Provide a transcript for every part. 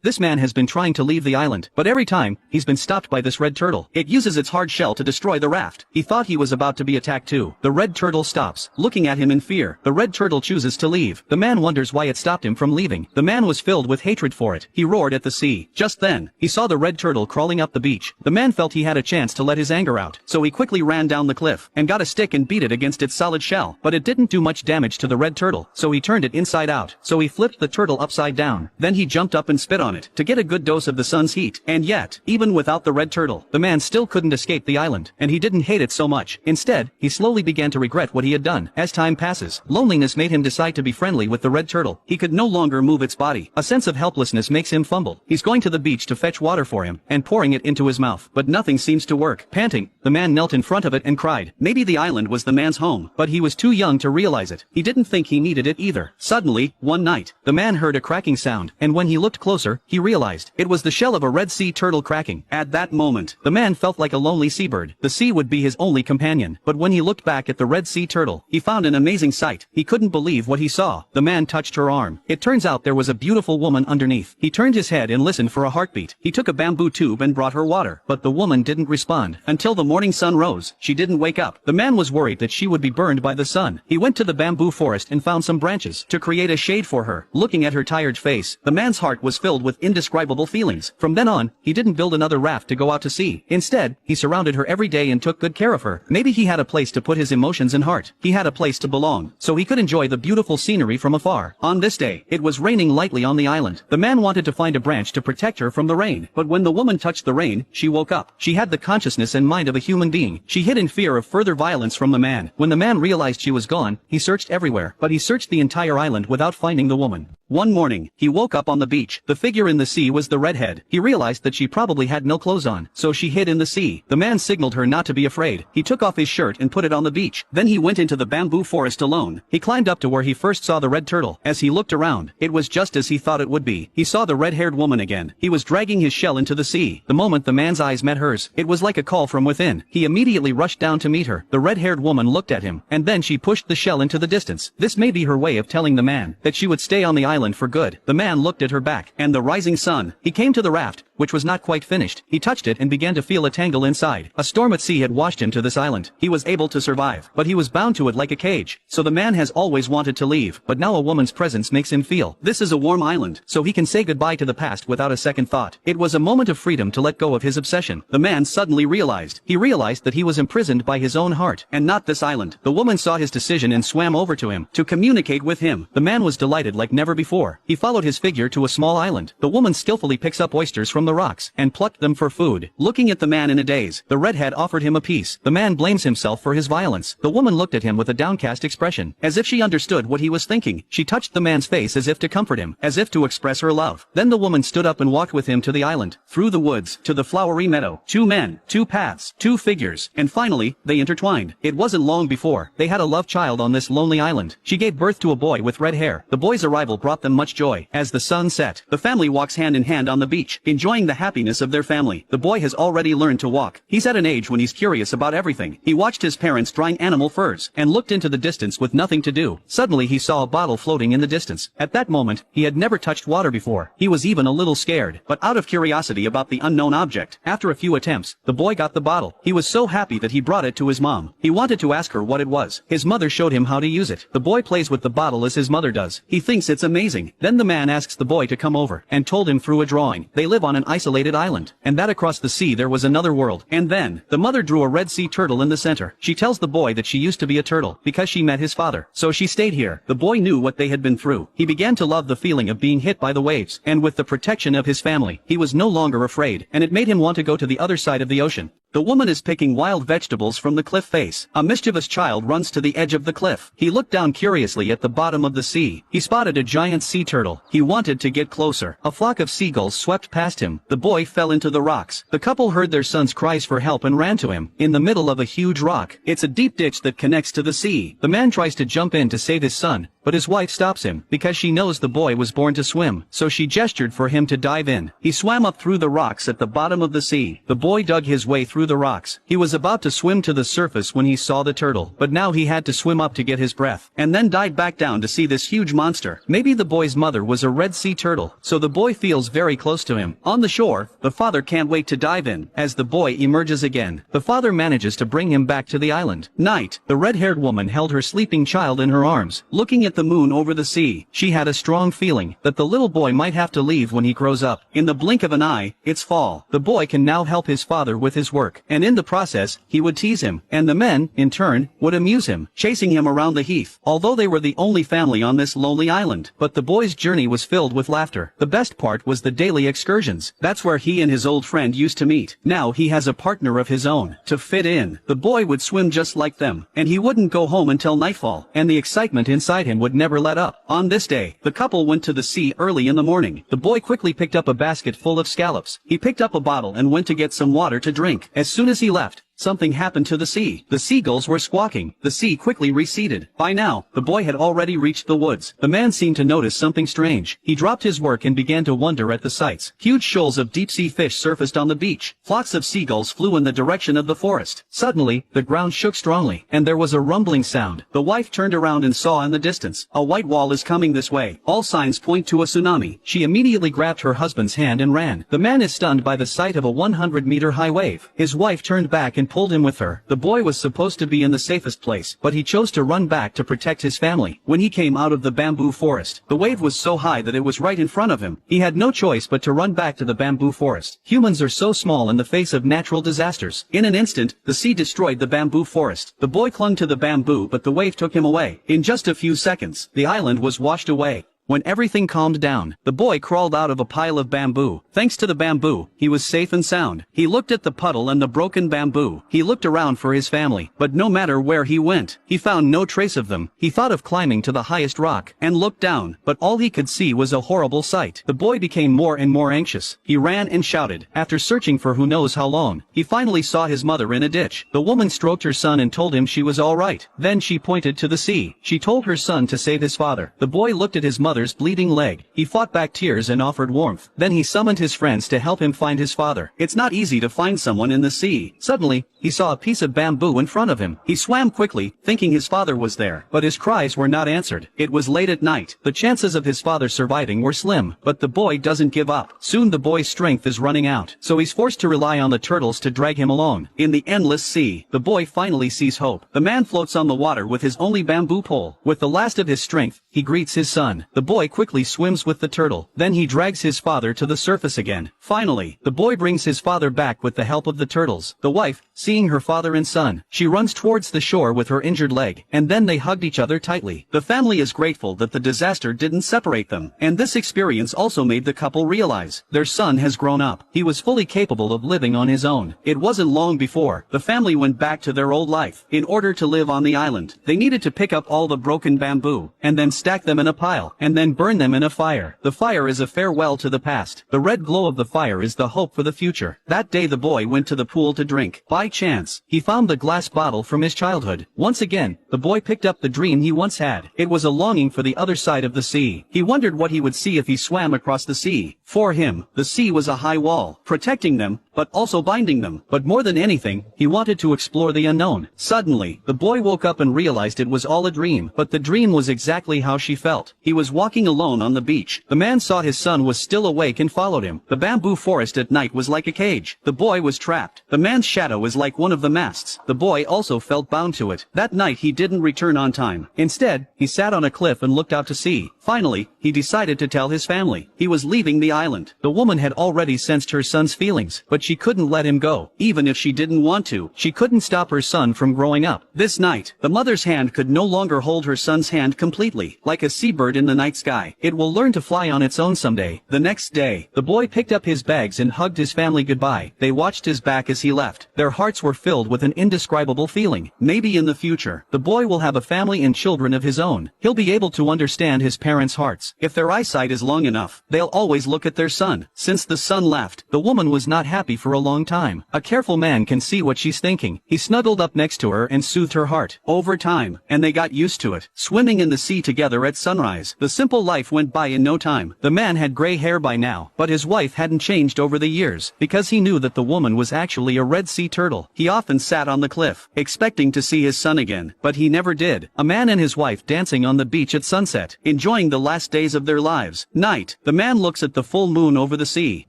This man has been trying to leave the island, but every time, he's been stopped by this red turtle. It uses its hard shell to destroy the raft. He thought he was about to be attacked too. The red turtle stops, looking at him in fear. The red turtle chooses to leave. The man wonders why it stopped him from leaving. The man was filled with hatred for it. He roared at the sea. Just then, he saw the red turtle crawling up the beach. The man felt he had a chance to let his anger out, so he quickly ran down the cliff, and got a stick and beat it against its solid shell. But it didn't do much damage to the red turtle, so he turned it inside out. So he flipped the turtle upside down. Then he jumped up and spit on it, to get a good dose of the sun's heat. And yet, even without the red turtle, the man still couldn't escape the island, and he didn't hate it so much. Instead, he slowly began to regret what he had done. As time passes, loneliness made him decide to be friendly with the red turtle. He could no longer move its body. A sense of helplessness makes him fumble. He's going to the beach to fetch water for him, and pouring it into his mouth. But nothing seems to work. Panting, the man knelt in front of it and cried. Maybe the island was the man's home, but he was too young to realize it. He didn't think he needed it either. Suddenly, one night, the man heard a cracking sound, and when he looked closer, he realized it was the shell of a red sea turtle cracking. At that moment, the man felt like a lonely seabird. The sea would be his only companion. But when he looked back at the red sea turtle, he found an amazing sight. He couldn't believe what he saw. The man touched her arm. It turns out there was a beautiful woman underneath. He turned his head and listened for a heartbeat. He took a bamboo tube and brought her water, but the woman didn't respond. Until the morning sun rose, she didn't wake up. The man was worried that she would be burned by the sun. He went to the bamboo forest and found some branches to create a shade for her. Looking at her tired face, the man's heart was filled with indescribable feelings. From then on, he didn't build another raft to go out to sea. Instead, he surrounded her every day and took good care of her. Maybe he had a place to put his emotions and heart. He had a place to belong, so he could enjoy the beautiful scenery from afar. On this day, it was raining lightly on the island. The man wanted to find a branch to protect her from the rain, but when the woman touched the rain, she woke up. She had the consciousness and mind of a human being. She hid in fear of further violence from the man. When the man realized she was gone, he searched everywhere, but he searched the entire island without finding the woman. One morning, he woke up on the beach. The figure in the sea was the redhead. He realized that she probably had no clothes on, so she hid in the sea. The man signaled her not to be afraid. He took off his shirt and put it on the beach. Then he went into the bamboo forest alone. He climbed up to where he first saw the red turtle. As he looked around, it was just as he thought it would be. He saw the red-haired woman again. He was dragging his shell into the sea. The moment the man's eyes met hers, it was like a call from within. He immediately rushed down to meet her. The red-haired woman looked at him, and then she pushed the shell into the distance. This may be her way of telling the man that she would stay on the island for good. The man looked at her back, and the rising sun. He came to the raft, which was not quite finished. He touched it and began to feel a tangle inside. A storm at sea had washed him to this island. He was able to survive, but he was bound to it like a cage. So the man has always wanted to leave, but now a woman's presence makes him feel this is a warm island, so he can say goodbye to the past without a second thought. It was a moment of freedom to let go of his obsession. The man suddenly realized. He realized that he was imprisoned by his own heart, and not this island. The woman saw his decision and swam over to him, to communicate with him. The man was delighted like never before. He followed his figure to a small island. The woman skillfully picks up oysters from the rocks, and plucked them for food. Looking at the man in a daze, the redhead offered him a piece. The man blames himself for his violence. The woman looked at him with a downcast expression, as if she understood what he was thinking. She touched the man's face as if to comfort him, as if to express her love. Then the woman stood up and walked with him to the island, through the woods, to the flowery meadow. Two men, two paths, two figures, and finally, they intertwined. It wasn't long before they had a love child on this lonely island. She gave birth to a boy with red hair. The boy's arrival brought them much joy. As the sun set, the family walks hand in hand on the beach, enjoying the happiness of their family. The boy has already learned to walk. He's at an age when he's curious about everything. He watched his parents drying animal furs, and looked into the distance with nothing to do. Suddenly he saw a bottle floating in the distance. At that moment, he had never touched water before. He was even a little scared, but out of curiosity about the unknown object, after a few attempts, the boy got the bottle. He was so happy that he brought it to his mom. He wanted to ask her what it was. His mother showed him how to use it. The boy plays with the bottle as his mother does. He thinks it's amazing. Then the man asks the boy to come over, and told him through a drawing. They live on an isolated island, and that across the sea there was another world. And then, the mother drew a red sea turtle in the center. She tells the boy that she used to be a turtle, because she met his father. So she stayed here. The boy knew what they had been through. He began to love the feeling of being hit by the waves, and with the protection of his family, he was no longer afraid, and it made him want to go to the other side of the ocean. The woman is picking wild vegetables from the cliff face. A mischievous child runs to the edge of the cliff. He looked down curiously at the bottom of the sea. He spotted a giant sea turtle. He wanted to get closer. A flock of seagulls swept past him. The boy fell into the rocks. The couple heard their son's cries for help and ran to him. In the middle of a huge rock, it's a deep ditch that connects to the sea. The man tries to jump in to save his son, but his wife stops him, because she knows the boy was born to swim, so she gestured for him to dive in. He swam up through the rocks at the bottom of the sea. The boy dug his way through the rocks. He was about to swim to the surface when he saw the turtle, but now he had to swim up to get his breath, and then dive back down to see this huge monster. Maybe the boy's mother was a red sea turtle, so the boy feels very close to him. On the shore, the father can't wait to dive in. As the boy emerges again, the father manages to bring him back to the island. Night, the red-haired woman held her sleeping child in her arms, looking at the moon over the sea. She had a strong feeling that the little boy might have to leave when he grows up. In the blink of an eye, it's fall. The boy can now help his father with his work, and in the process, he would tease him, and the men, in turn, would amuse him, chasing him around the heath, although they were the only family on this lonely island. But the boy's journey was filled with laughter. The best part was the daily excursions. That's where he and his old friend used to meet. Now he has a partner of his own. To fit in, the boy would swim just like them, and he wouldn't go home until nightfall, and the excitement inside him would never let up. On this day, the couple went to the sea early in the morning. The boy quickly picked up a basket full of scallops. He picked up a bottle and went to get some water to drink. As soon as he left, something happened to the sea. The seagulls were squawking. The sea quickly receded. By now, the boy had already reached the woods. The man seemed to notice something strange. He dropped his work and began to wonder at the sights. Huge shoals of deep-sea fish surfaced on the beach. Flocks of seagulls flew in the direction of the forest. Suddenly, the ground shook strongly, and there was a rumbling sound. The wife turned around and saw in the distance, a white wall is coming this way. All signs point to a tsunami. She immediately grabbed her husband's hand and ran. The man is stunned by the sight of a 100-meter high wave. His wife turned back and pulled him with her. The boy was supposed to be in the safest place, but he chose to run back to protect his family. When he came out of the bamboo forest, the wave was so high that it was right in front of him. He had no choice but to run back to the bamboo forest. Humans are so small in the face of natural disasters. In an instant, the sea destroyed the bamboo forest. The boy clung to the bamboo, but the wave took him away. In just a few seconds, the island was washed away. When everything calmed down, the boy crawled out of a pile of bamboo. Thanks to the bamboo, he was safe and sound. He looked at the puddle and the broken bamboo. He looked around for his family, but no matter where he went, he found no trace of them. He thought of climbing to the highest rock and looked down, but all he could see was a horrible sight. The boy became more and more anxious. He ran and shouted. After searching for who knows how long, he finally saw his mother in a ditch. The woman stroked her son and told him she was all right. Then she pointed to the sea. She told her son to save his father. The boy looked at his mother's bleeding leg. He fought back tears and offered warmth. Then he summoned his friends to help him find his father. It's not easy to find someone in the sea. Suddenly, he saw a piece of bamboo in front of him. He swam quickly, thinking his father was there, but his cries were not answered. It was late at night. The chances of his father surviving were slim, but the boy doesn't give up. Soon the boy's strength is running out, so he's forced to rely on the turtles to drag him along. In the endless sea, the boy finally sees hope. The man floats on the water with his only bamboo pole. With the last of his strength, he greets his son. The boy quickly swims with the turtle. Then he drags his father to the surface again. Finally, the boy brings his father back with the help of the turtles. The wife, seeing her father and son, she runs towards the shore with her injured leg, and then they hugged each other tightly. The family is grateful that the disaster didn't separate them, and this experience also made the couple realize their son has grown up. He was fully capable of living on his own. It wasn't long before the family went back to their old life. In order to live on the island, they needed to pick up all the broken bamboo, and then stack them in a pile, and then burn them in a fire. The fire is a farewell to the past. The red glow of the fire is the hope for the future. That day the boy went to the pool to drink. By chance, he found the glass bottle from his childhood. Once again, the boy picked up the dream he once had. It was a longing for the other side of the sea. He wondered what he would see if he swam across the sea. For him, the sea was a high wall, protecting them, but also binding them. But more than anything, he wanted to explore the unknown. Suddenly, the boy woke up and realized it was all a dream. But the dream was exactly how she felt. He was walking alone on the beach. The man saw his son was still awake and followed him. The bamboo forest at night was like a cage. The boy was trapped. The man's shadow was like one of the masts. The boy also felt bound to it. That night he didn't return on time. Instead, he sat on a cliff and looked out to sea. Finally, he decided to tell his family. He was leaving the island. The woman had already sensed her son's feelings, but she couldn't let him go. Even if she didn't want to, she couldn't stop her son from growing up. This night, the mother's hand could no longer hold her son's hand completely. Like a seabird in the night sky, it will learn to fly on its own someday. The next day, the boy picked up his bags and hugged his family goodbye. They watched his back as he left. Their hearts were filled with an indescribable feeling. Maybe in the future, the boy will have a family and children of his own. He'll be able to understand his parents' hearts. If their eyesight is long enough, they'll always look at their son. Since the son left, the woman was not happy happy for a long time. A careful man can see what she's thinking. He snuggled up next to her and soothed her heart. Over time, and they got used to it, swimming in the sea together at sunrise. The simple life went by in no time. The man had gray hair by now, but his wife hadn't changed over the years, because he knew that the woman was actually a red sea turtle. He often sat on the cliff, expecting to see his son again, but he never did. A man and his wife dancing on the beach at sunset, enjoying the last days of their lives. Night. The man looks at the full moon over the sea.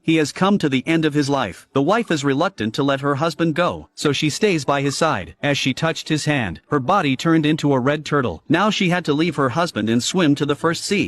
He has come to the end of his life. The wife is reluctant to let her husband go, so she stays by his side. As she touched his hand, her body turned into a red turtle. Now she had to leave her husband and swim to the first sea.